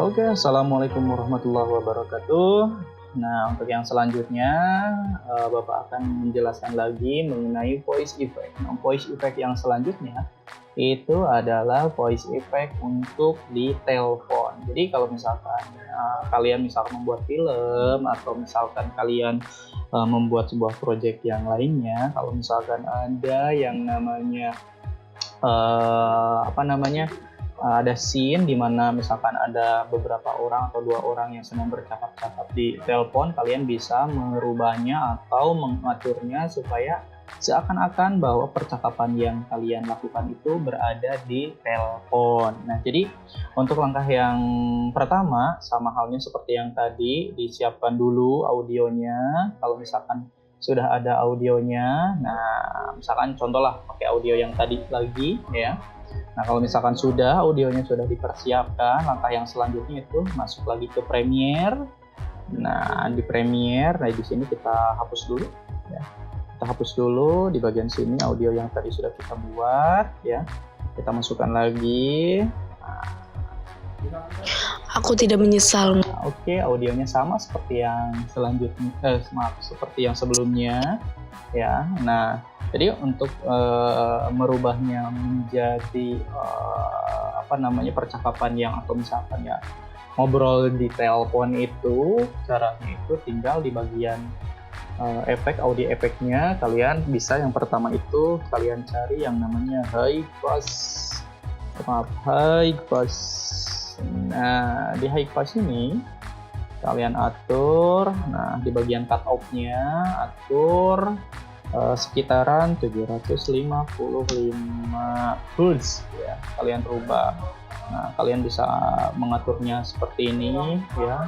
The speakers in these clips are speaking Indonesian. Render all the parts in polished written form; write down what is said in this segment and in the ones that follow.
Oke, assalamualaikum warahmatullahi wabarakatuh. Nah, untuk yang selanjutnya, Bapak akan menjelaskan lagi mengenai voice effect. Nah, voice effect yang selanjutnya itu adalah voice effect untuk di telepon. Jadi kalau misalkan kalian misalkan membuat film atau misalkan kalian membuat sebuah project yang lainnya, kalau misalkan ada yang namanya ada scene di mana misalkan ada beberapa orang atau 2 orang yang sedang bercakap-cakap di telepon, kalian bisa merubahnya atau mengaturnya supaya seakan-akan bahwa percakapan yang kalian lakukan itu berada di telepon. Nah, jadi untuk langkah yang pertama, sama halnya seperti yang tadi, disiapkan dulu audionya. Kalau misalkan sudah ada audionya, nah misalkan contohlah pakai audio yang tadi lagi ya. Nah, kalau misalkan audionya sudah dipersiapkan, langkah yang selanjutnya itu masuk lagi ke Premiere. Nah, di Premiere, nah di sini kita hapus dulu ya. Kita hapus dulu di bagian sini audio yang tadi sudah kita buat ya. Kita masukkan lagi. Aku tidak menyesal. Nah, oke, audionya sama seperti yang selanjutnya, seperti yang sebelumnya ya. Nah, jadi untuk merubahnya menjadi percakapan yang atau misalkan ya ngobrol di telepon itu, caranya itu tinggal di bagian efek audio efeknya. Kalian bisa yang pertama itu kalian cari yang namanya high pass. Nah, di high pass ini kalian atur, nah di bagian cut off-nya atur sekitaran 755 Hz ya, kalian rubah. Nah, kalian bisa mengaturnya seperti ini ya,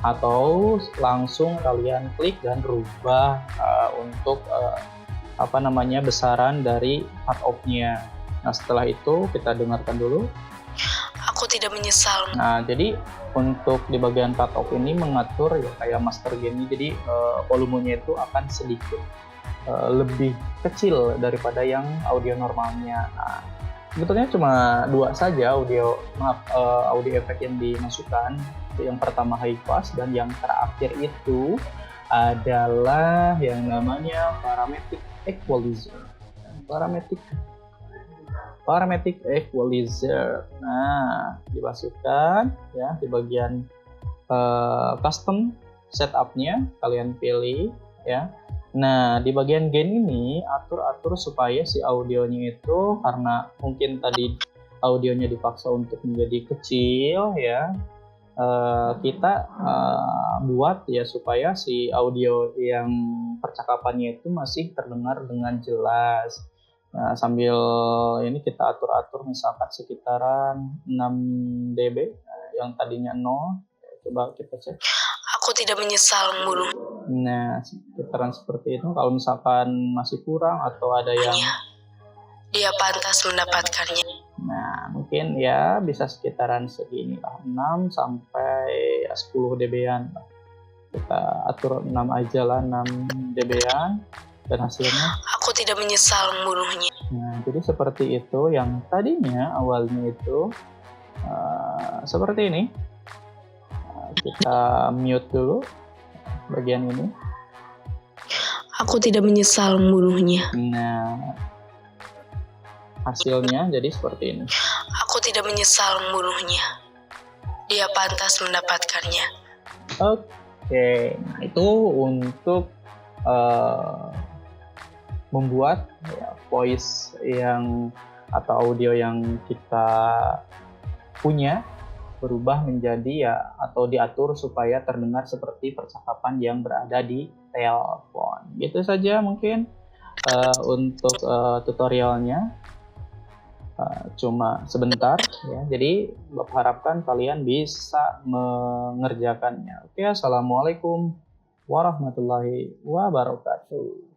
atau langsung kalian klik dan rubah untuk besaran dari cut off-nya. Nah, setelah itu kita dengarkan dulu. Aku tidak menyesal. Nah, jadi untuk di bagian cut off ini mengatur ya kayak master gain, jadi volumenya itu akan sedikit lebih kecil daripada yang audio normalnya. Nah, sebetulnya cuma 2 saja audio efek yang dimasukkan. Yang pertama high pass dan yang terakhir itu adalah yang namanya parametric equalizer. Parametric equalizer. Nah, dimasukkan ya di bagian custom setupnya, kalian pilih ya. Nah, di bagian gain ini atur supaya si audionya itu, karena mungkin tadi audionya dipaksa untuk menjadi kecil ya, kita buat ya supaya si audio yang percakapannya itu masih terdengar dengan jelas. Nah, sambil ini kita atur misalkan sekitaran 6 dB yang tadinya 0. Coba kita cek. Aku tidak menyesal membunuh. Nah, sekitaran seperti itu. Kalau misalkan masih kurang atau ada yang dia pantas mendapatkannya. Nah, mungkin ya bisa sekitaran segini lah, 6 sampai 10 dB-an. Kita atur 6 aja lah, 6 dB-an. Dan hasilnya aku tidak menyesal membunuhnya. Nah, jadi seperti itu. Yang tadinya awalnya itu seperti ini. Kita mute dulu bagian ini. Aku tidak menyesal membunuhnya. Nah, hasilnya jadi seperti ini. Aku tidak menyesal membunuhnya. Dia pantas mendapatkannya. Oke, nah itu untuk membuat ya, voice yang atau audio yang kita punya berubah menjadi ya atau diatur supaya terdengar seperti percakapan yang berada di telepon. Gitu saja mungkin untuk tutorialnya. Cuma sebentar ya, jadi Bapak harapkan kalian bisa mengerjakannya. Oke, assalamualaikum warahmatullahi wabarakatuh.